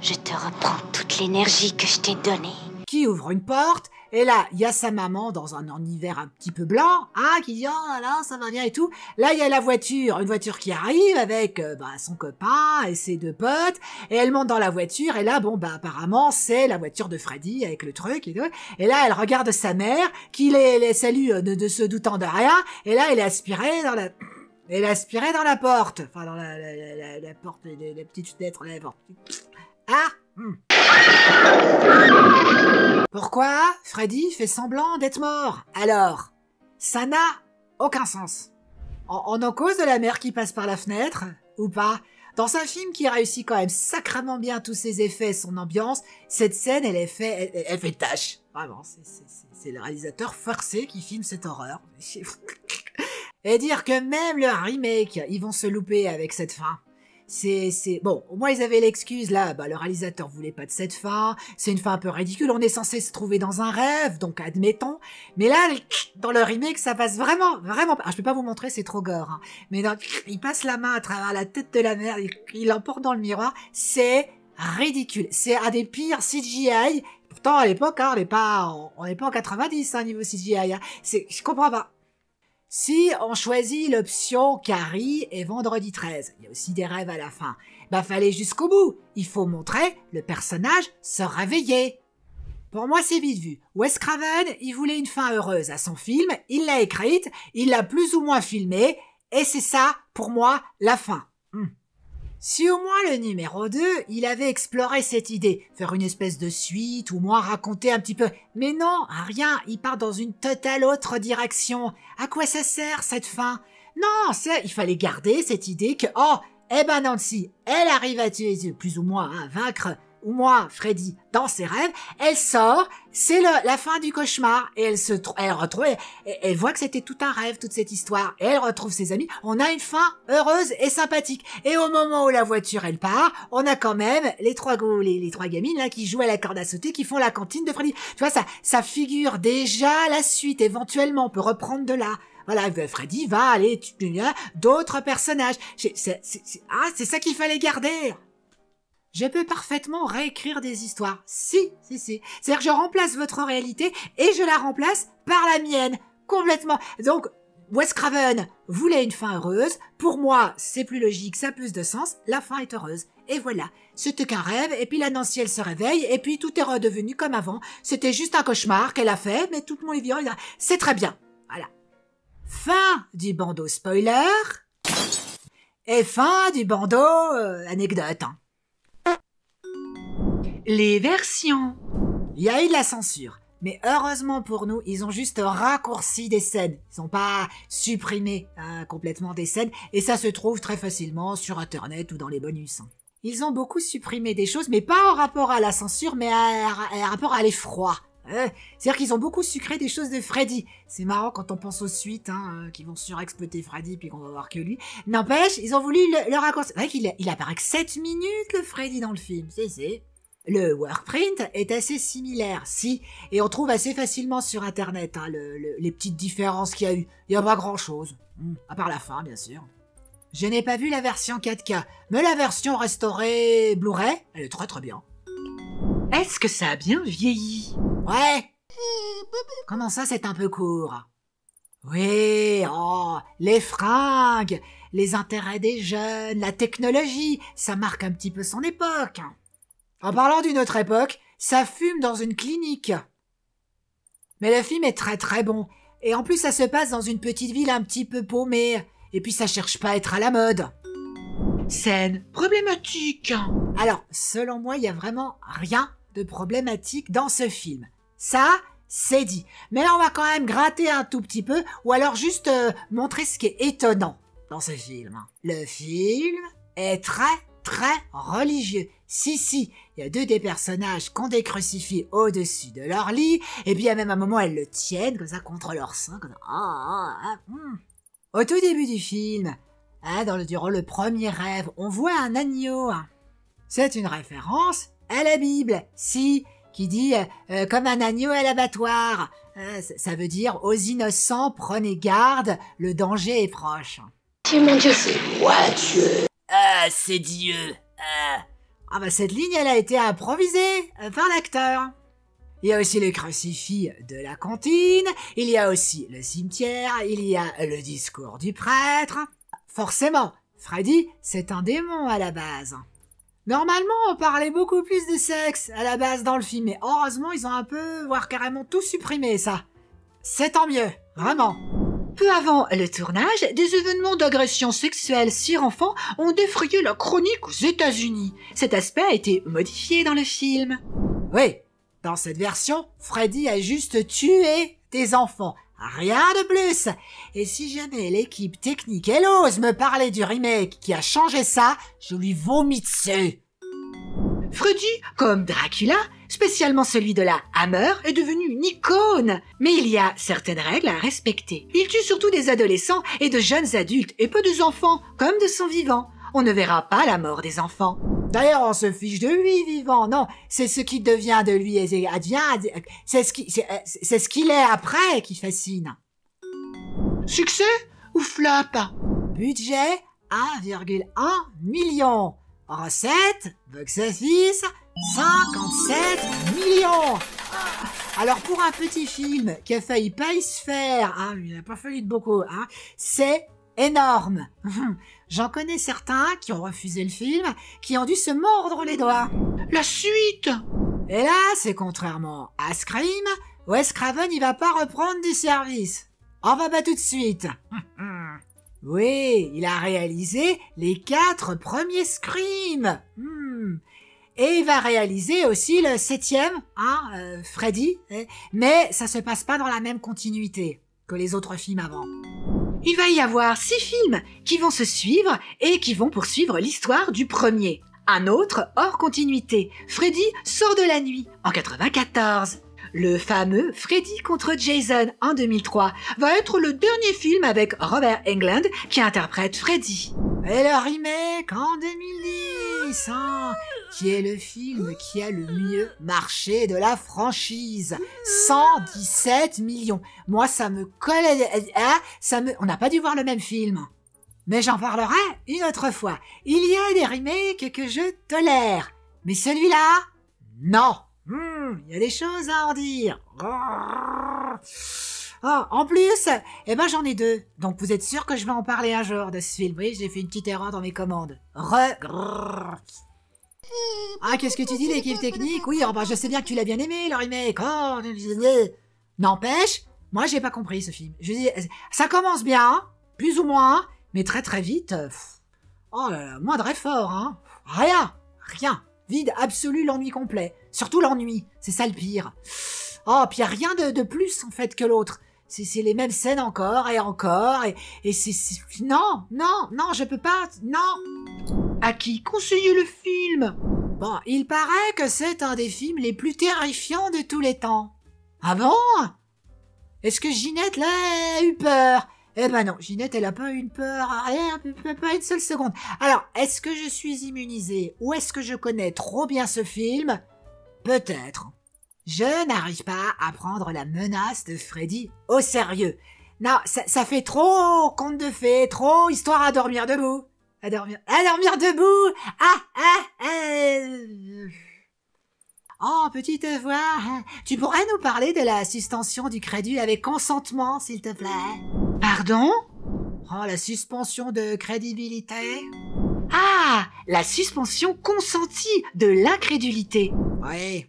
Je te reprends toute l'énergie que je t'ai donnée. » Qui ouvre une porte Et là, il y a sa maman dans un univers un petit peu blanc, hein, qui dit « Oh là là, ça va bien et tout ». Là, il y a la voiture, une voiture qui arrive avec son copain et ses 2 potes. Et elle monte dans la voiture. Et là, apparemment, c'est la voiture de Freddy avec le truc et tout. Et là, elle regarde sa mère qui les salue de se doutant de rien. Et là, elle est aspirée dans la... Elle est aspirée dans la porte. Enfin, dans la porte, la petite fenêtre, la porte. Ah Pourquoi Freddy fait semblant d'être mort? Alors, ça n'a aucun sens. On en cause de la mère qui passe par la fenêtre, ou pas? Dans un film qui réussit quand même sacrément bien tous ses effets, son ambiance, cette scène, elle fait tâche. Vraiment, c'est le réalisateur forcé qui filme cette horreur. Et dire que même le remake, ils vont se louper avec cette fin. Bon, au moins ils avaient l'excuse, là, le réalisateur voulait pas de cette fin, c'est une fin un peu ridicule, on est censé se trouver dans un rêve, donc admettons, mais là, dans le remake, ça passe vraiment, je peux pas vous montrer, c'est trop gore, hein, mais il passe la main à travers la tête de la mère, il l'emporte dans le miroir, c'est ridicule, c'est un des pires CGI, pourtant à l'époque, hein, on n'est pas en 90, niveau CGI, hein, je comprends pas. Si on choisit l'option Carrie et Vendredi 13, il y a aussi des rêves à la fin, fallait jusqu'au bout. Il faut montrer le personnage se réveiller. Pour moi, c'est vite vu. Wes Craven, il voulait une fin heureuse à son film, il l'a écrite, il l'a plus ou moins filmée, et c'est ça, pour moi, la fin. Si au moins le numéro 2, il avait exploré cette idée, faire une espèce de suite, ou moins raconter un petit peu. Mais non, rien, il part dans une totale autre direction. À quoi ça sert, cette fin? Non, il fallait garder cette idée que, Nancy, elle arrive à tuer, plus ou moins, à vaincre, ou moins Freddy, dans ses rêves, elle sort, c'est la fin du cauchemar, et elle retrouve, elle voit que c'était tout un rêve, toute cette histoire, et elle retrouve ses amis, on a une fin heureuse et sympathique, et au moment où la voiture, elle part, on a quand même les trois gamines, là, qui jouent à la corde à sauter, qui font la cantine de Freddy. Tu vois, ça figure déjà la suite, éventuellement, on peut reprendre de là. Voilà, Freddy va aller tuer d'autres personnages. C'est ça qu'il fallait garder. Je peux parfaitement réécrire des histoires. Si. C'est-à-dire que je remplace votre réalité et je la remplace par la mienne. Complètement. Donc, Wes Craven voulait une fin heureuse. Pour moi, c'est plus logique, ça a plus de sens. La fin est heureuse. Et voilà. C'était qu'un rêve, et puis la Nancy, elle se réveille, et puis tout est redevenu comme avant. C'était juste un cauchemar qu'elle a fait, mais tout le monde est vivant. C'est très bien. Voilà. Fin du bandeau spoiler. Et fin du bandeau anecdote. Les versions. Il y a eu de la censure, mais heureusement pour nous, ils ont juste raccourci des scènes. Ils n'ont pas supprimé complètement des scènes, et ça se trouve très facilement sur Internet ou dans les bonus. Ils ont beaucoup supprimé des choses, mais pas en rapport à la censure, mais en rapport à l'effroi. C'est-à-dire qu'ils ont beaucoup sucré des choses de Freddy. C'est marrant quand on pense aux suites, qui vont surexploiter Freddy puis qu'on va voir que lui. N'empêche, ils ont voulu le raccourcir. C'est vrai qu'il apparaît que 7 minutes, le Freddy, dans le film. C'est. Le workprint est assez similaire, si, et on trouve assez facilement sur Internet les petites différences qu'il y a eu. Il n'y a pas grand-chose, à part la fin, bien sûr. Je n'ai pas vu la version 4K, mais la version restaurée Blu-ray, elle est très très bien. Est-ce que ça a bien vieilli? Ouais. Comment ça, c'est un peu court? Oui, les fringues, les intérêts des jeunes, la technologie, ça marque un petit peu son époque. En parlant d'une autre époque, ça fume dans une clinique. Mais le film est très très bon. Et en plus, ça se passe dans une petite ville un petit peu paumée. Et puis, ça cherche pas à être à la mode. Scène problématique. Alors, selon moi, il y a vraiment rien de problématique dans ce film. Ça, c'est dit. Mais là, on va quand même gratter un tout petit peu, ou alors juste montrer ce qui est étonnant dans ce film. Le film est très religieux. Si, il y a 2 des personnages qui ont des crucifix au-dessus de leur lit, et puis à même un moment, elles le tiennent comme ça contre leur sein, comme ça. Au tout début du film, durant le premier rêve, on voit un agneau. C'est une référence à la Bible, qui dit comme un agneau à l'abattoir. Ça veut dire aux innocents, prenez garde, le danger est proche. Mon Dieu, c'est moi, Dieu. C'est Dieu. Cette ligne, elle a été improvisée par l'acteur. Il y a aussi le crucifix de la cantine, il y a aussi le cimetière, il y a le discours du prêtre. Forcément, Freddy, c'est un démon à la base. Normalement, on parlait beaucoup plus de sexe à la base dans le film, mais heureusement, ils ont un peu, voire carrément tout supprimé, ça. C'est tant mieux, vraiment. Peu avant le tournage, des événements d'agression sexuelle sur enfants ont défrayé la chronique aux États-Unis. Cet aspect a été modifié dans le film. Oui, dans cette version, Freddy a juste tué des enfants. Rien de plus. Et si jamais l'équipe technique, elle ose me parler du remake qui a changé ça, je lui vomis dessus. Freddy, comme Dracula, spécialement celui de la Hammer, est devenu une icône. Mais il y a certaines règles à respecter. Il tue surtout des adolescents et de jeunes adultes, et pas des enfants, comme de son vivant. On ne verra pas la mort des enfants. D'ailleurs, on se fiche de lui vivant, non, c'est ce qui devient de lui, c'est ce qu'il est après qui fascine. Succès ou flop? Budget 1,1 million. Recette, box-office, 57 millions. Alors pour un petit film qui a failli pas y se faire, hein, il n'a pas fallu de beaucoup, hein, c'est énorme. J'en connais certains qui ont refusé le film, qui ont dû se mordre les doigts. La suite! Et là, c'est contrairement à Scream, Wes Craven il va pas reprendre du service. On va pas tout de suite. Oui, il a réalisé les 4 premiers Scream. Et il va réaliser aussi le 7e, hein, Freddy, mais ça se passe pas dans la même continuité que les autres films avant. Il va y avoir 6 films qui vont se suivre et qui vont poursuivre l'histoire du premier. Un autre hors continuité, Freddy sort de la nuit, en 94. Le fameux Freddy contre Jason en 2003 va être le dernier film avec Robert Englund qui interprète Freddy. Et le remake en 2010, hein, qui est le film qui a le mieux marché de la franchise. 117 millions. Moi, ça me colle, on n'a pas dû voir le même film. Mais j'en parlerai une autre fois. Il y a des remakes que je tolère. Mais celui-là, non. Il y a des choses à en dire. En plus, j'en ai 2. Donc vous êtes sûr que je vais en parler un jour de ce film. Oui, j'ai fait une petite erreur dans mes commandes. Ah, qu'est-ce que tu dis, l'équipe technique? Oui, je sais bien que tu l'as bien aimé, le remake. N'empêche, moi j'ai pas compris ce film. Je dis, ça commence bien, plus ou moins, mais très très vite. Moindre effort, hein. Rien. Vide absolu, l'ennui complet. Surtout l'ennui, c'est ça le pire. Puis y a rien de plus en fait que l'autre. C'est les mêmes scènes encore, et c'est... Non, je peux pas, non. À qui conseiller le film? Bon, il paraît que c'est un des films les plus terrifiants de tous les temps. Ah bon? Est-ce que Ginette, là, a eu peur? Eh ben non, Ginette, elle a pas eu une peur, rien, pas une seule seconde. Alors, est-ce que je suis immunisée ou est-ce que je connais trop bien ce film? Peut-être. Je n'arrive pas à prendre la menace de Freddy au sérieux. Non, ça fait trop conte de fées, trop histoire à dormir debout. À dormir debout. Oh, petite voix, tu pourrais nous parler de la suspension du crédit avec consentement, s'il te plaît? Pardon? Oh, la suspension de crédibilité? Ah, la suspension consentie de l'incrédulité. Oui.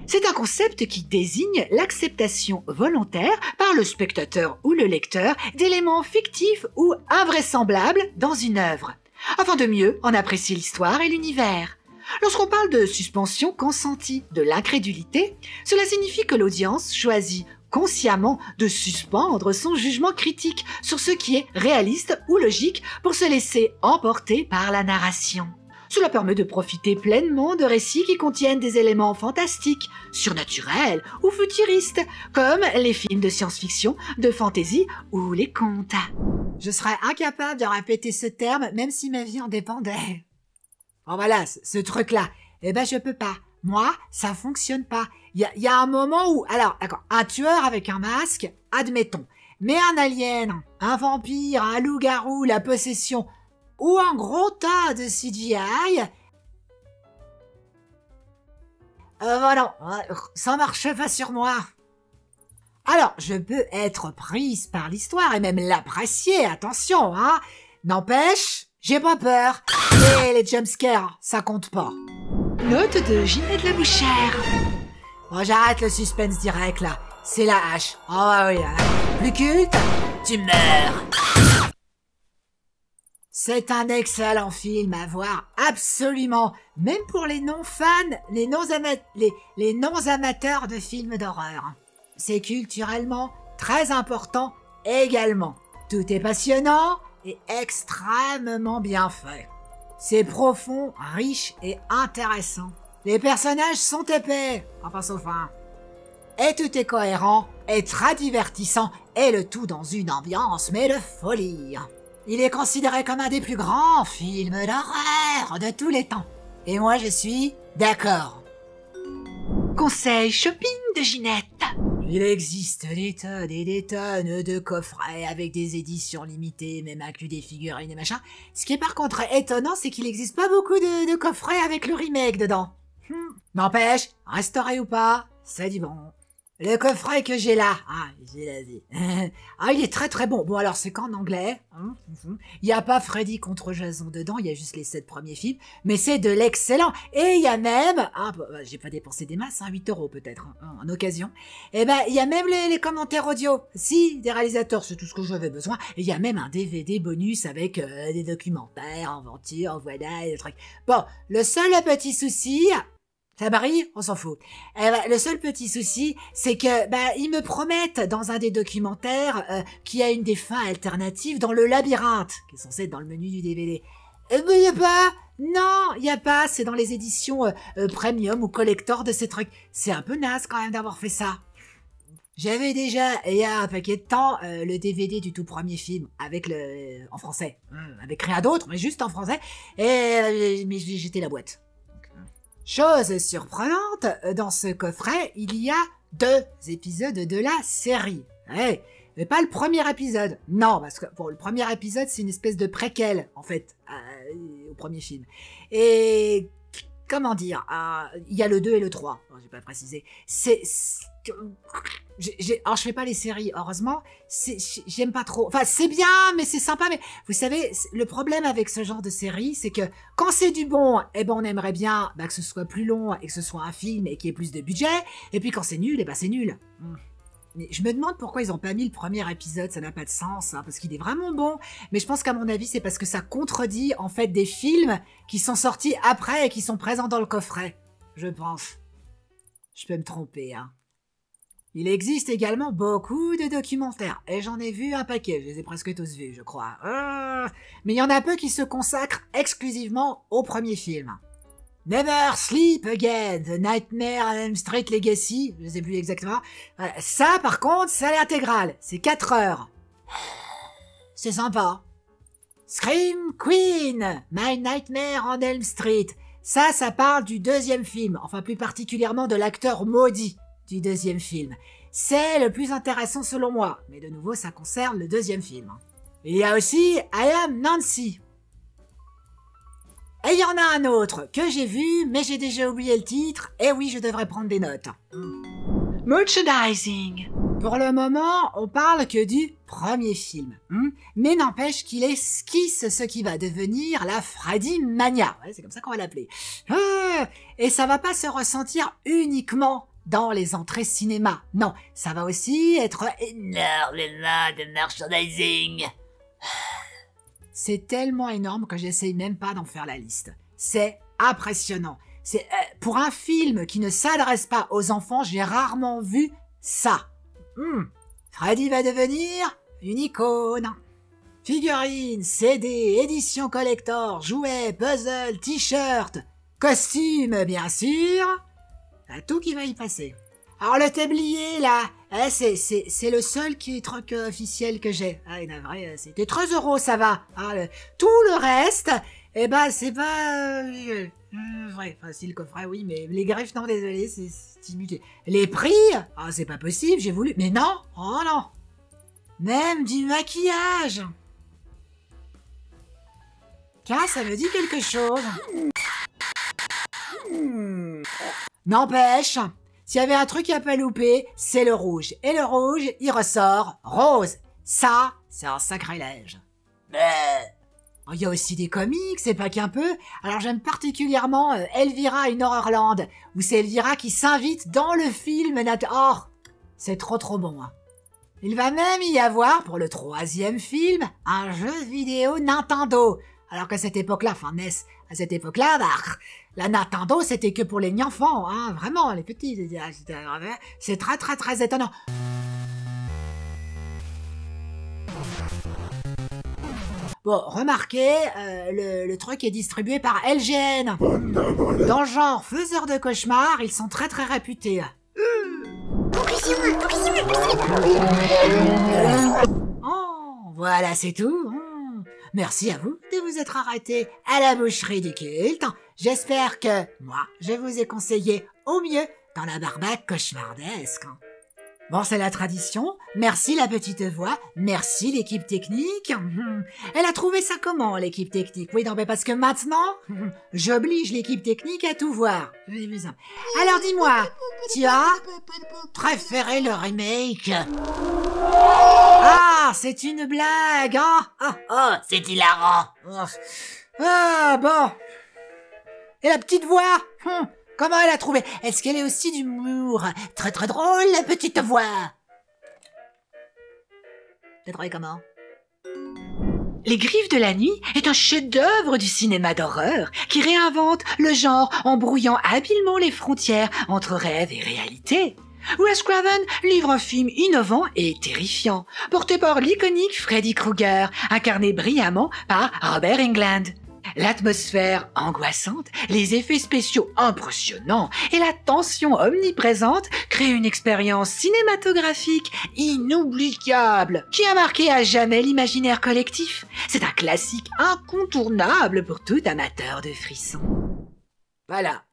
C'est un concept qui désigne l'acceptation volontaire par le spectateur ou le lecteur d'éléments fictifs ou invraisemblables dans une œuvre, afin de mieux en apprécier l'histoire et l'univers. Lorsqu'on parle de suspension consentie de l'incrédulité, cela signifie que l'audience choisit consciemment de suspendre son jugement critique sur ce qui est réaliste ou logique pour se laisser emporter par la narration. Cela permet de profiter pleinement de récits qui contiennent des éléments fantastiques, surnaturels ou futuristes, comme les films de science-fiction, de fantasy ou les contes. Je serais incapable de répéter ce terme même si ma vie en dépendait. Oh voilà, ce truc-là, je peux pas. Moi, ça fonctionne pas. Il y a un moment où... Alors, d'accord, un tueur avec un masque, admettons. Mais un alien, un vampire, un loup-garou, la possession... ou un gros tas de CGI, Voilà, ça marche pas sur moi. Alors, je peux être prise par l'histoire et même l'apprécier, attention, hein. N'empêche, j'ai pas peur. Et les jumpscares, ça compte pas. Note de Ginette Labouchère. Bon, j'arrête le suspense direct, là. C'est la hache. Oh oui, hein. Plus culte, tu meurs. C'est un excellent film à voir, absolument. Même pour les non-fans, les non-amateurs de films d'horreur. C'est culturellement très important également. Tout est passionnant et extrêmement bien fait. C'est profond, riche et intéressant. Les personnages sont épais, enfin sauf un. Et tout est cohérent et très divertissant, et le tout dans une ambiance mais de folie. Il est considéré comme un des plus grands films d'horreur de tous les temps. Et moi je suis d'accord. Conseil shopping de Ginette. Il existe des tonnes et des tonnes de coffrets avec des éditions limitées, même inclus des figurines et machin. Ce qui est par contre étonnant, c'est qu'il n'existe pas beaucoup de coffrets avec le remake dedans. N'empêche, restauré ou pas, c'est du bon. Le coffret que j'ai là, il est très très bon. Bon alors c'est qu'en anglais, il n'y a pas Freddy contre Jason dedans, il y a juste les 7 premiers films, mais c'est de l'excellent. Et il y a même, j'ai pas dépensé des masses, 8 € peut-être, en occasion. Et ben il y a même les commentaires audio, si, des réalisateurs, c'est tout ce que j'avais besoin. Et il y a même un DVD bonus avec des documentaires, aventures, voilà, des trucs. Bon, le seul petit souci... Ça varie, on s'en fout. Le seul petit souci, c'est que ils me promettent dans un des documentaires qu'il y a une des fins alternatives dans le labyrinthe, qui est censé être dans le menu du DVD. Mais y a pas. Non, y a pas. C'est dans les éditions premium ou collector de ces trucs. C'est un peu naze quand même d'avoir fait ça. J'avais déjà, il y a un paquet de temps, le DVD du tout premier film avec en français, avec rien d'autre, mais juste en français. Mais j'ai jeté la boîte. Chose surprenante, dans ce coffret, il y a 2 épisodes de la série. Ouais, mais pas le premier épisode. Non, parce que le premier épisode, c'est une espèce de préquel, en fait, au premier film. Et comment dire, il y a le 2 et le 3. Bon, j'ai pas précisé. Alors je fais pas les séries, heureusement. J'aime pas trop. Enfin, c'est bien, mais c'est sympa. Mais vous savez, le problème avec ce genre de série, c'est que quand c'est du bon, on aimerait bien que ce soit plus long et que ce soit un film et qu'il y ait plus de budget. Et puis quand c'est nul, c'est nul. Mais je me demande pourquoi ils ont pas mis le premier épisode. Ça n'a pas de sens, parce qu'il est vraiment bon. Mais je pense qu'à mon avis, c'est parce que ça contredit en fait des films qui sont sortis après et qui sont présents dans le coffret. Je pense. Je peux me tromper, hein. Il existe également beaucoup de documentaires, et j'en ai vu un paquet, je les ai presque tous vus, je crois. Mais il y en a peu qui se consacrent exclusivement au premier film. Never Sleep Again, The Nightmare on Elm Street Legacy, je sais plus exactement. Ça, par contre, c'est l'intégrale, c'est 4 heures. C'est sympa. Scream Queen, My Nightmare on Elm Street. Ça parle du deuxième film, enfin plus particulièrement de l'acteur maudit du deuxième film. C'est le plus intéressant selon moi, mais de nouveau ça concerne le deuxième film. Il y a aussi I Am Nancy. Et il y en a un autre que j'ai vu, mais j'ai déjà oublié le titre, et oui, je devrais prendre des notes. Merchandising. Pour le moment, on parle que du premier film. Mais n'empêche qu'il esquisse ce qui va devenir la Freddy Mania. Ouais, c'est comme ça qu'on va l'appeler. Et ça va pas se ressentir uniquement dans les entrées cinéma. Non, ça va aussi être énormément de merchandising. C'est tellement énorme que j'essaye même pas d'en faire la liste. C'est impressionnant. C'est pour un film qui ne s'adresse pas aux enfants, j'ai rarement vu ça. Freddy va devenir une icône. Figurines, CD, édition collector, jouets, puzzles, t-shirts, costumes, bien sûr. T'as tout qui va y passer. Alors le tablier là, c'est le seul truc officiel que j'ai. C'était 13 €, ça va. Tout le reste, c'est pas vrai. Enfin si, le coffret oui, mais les griffes non, désolé, c'est immuté. Les prix, c'est pas possible, j'ai voulu, mais non, oh non. Même du maquillage. Tiens, ça me dit quelque chose. N'empêche, s'il y avait un truc à pas louper, c'est le rouge. Et le rouge, il ressort rose. Ça, c'est un sacrilège. Il y a aussi des comics, c'est pas qu'un peu. Alors j'aime particulièrement Elvira in Horrorland, où c'est Elvira qui s'invite dans le film Oh, c'est trop bon. Hein. Il va même y avoir, pour le 3e film, un jeu vidéo Nintendo. Alors qu'à cette époque-là, enfin NES, à cette époque-là, la Nintendo, c'était que pour les enfants, hein, vraiment, les petits. C'est très étonnant. Bon, remarquez, le truc est distribué par LGN. Dans le genre faiseur de cauchemars, ils sont très réputés. Oh, voilà, c'est tout. Merci à vous de vous être arrêté à la boucherie du culte. J'espère que, moi, je vous ai conseillé au mieux dans la barbaque cauchemardesque. Bon, c'est la tradition. Merci la petite voix. Merci l'équipe technique. Elle a trouvé ça comment, l'équipe technique? Oui, non, mais parce que maintenant, j'oblige l'équipe technique à tout voir. Alors dis-moi, tu as préféré le remake? Ah, c'est une blague, hein? Oh, c'est hilarant. Ah, bon. Et la petite voix? Comment elle a trouvé? Est-ce qu'elle est aussi d'humour? Très drôle, la petite voix. T'as trouvé comment? Les Griffes de la Nuit est un chef-d'œuvre du cinéma d'horreur qui réinvente le genre en brouillant habilement les frontières entre rêve et réalité. Wes Craven livre un film innovant et terrifiant, porté par l'iconique Freddy Krueger, incarné brillamment par Robert Englund. L'atmosphère angoissante, les effets spéciaux impressionnants et la tension omniprésente créent une expérience cinématographique inoubliable qui a marqué à jamais l'imaginaire collectif. C'est un classique incontournable pour tout amateur de frissons. Voilà.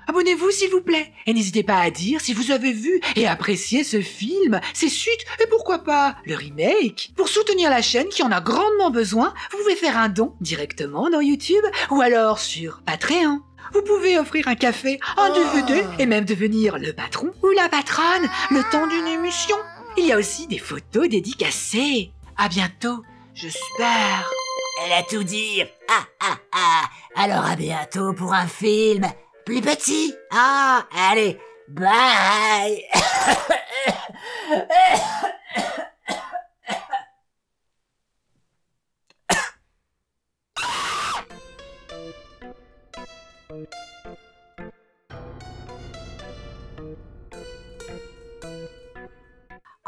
Abonnez-vous s'il vous plaît et n'hésitez pas à dire si vous avez vu et apprécié ce film, ses suites et pourquoi pas le remake. Pour soutenir la chaîne qui en a grandement besoin, vous pouvez faire un don directement dans YouTube ou alors sur Patreon. Vous pouvez offrir un café, un DVD et même devenir le patron ou la patronne le temps d'une émission. Il y a aussi des photos dédicacées. À bientôt, j'espère. Elle a tout dit. Alors à bientôt pour un film plus petit. Allez, bye.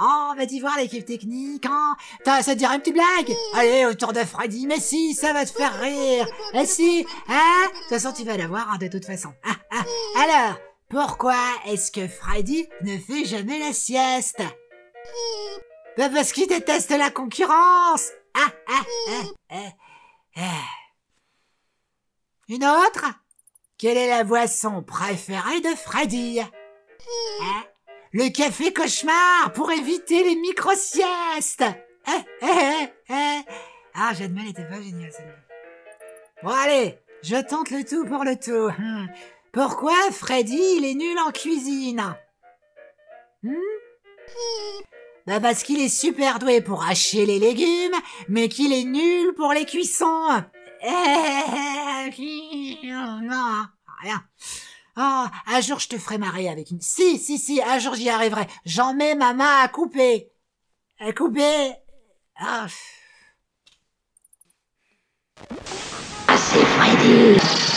Oh, vas-y voir l'équipe technique, hein. Ça te dirait une petite blague? Allez, autour de Freddy, mais si, ça va te faire rire. Eh si, hein? De toute façon, tu vas l'avoir, hein, de toute façon. Alors, pourquoi est-ce que Freddy ne fait jamais la sieste? Bah parce qu'il déteste la concurrence. Une autre? Quelle est la boisson préférée de Freddy? Le café cauchemar pour éviter les micro-siestes. J'admets, elle était pas géniale celle-là. Bon allez, je tente le tout pour le tout. Pourquoi Freddy il est nul en cuisine? Bah parce qu'il est super doué pour hacher les légumes, mais qu'il est nul pour les cuissons. Non, rien. Oh, un jour je te ferai marrer avec une... Si, un jour j'y arriverai. J'en mets ma main à couper. À couper... C'est Freddy.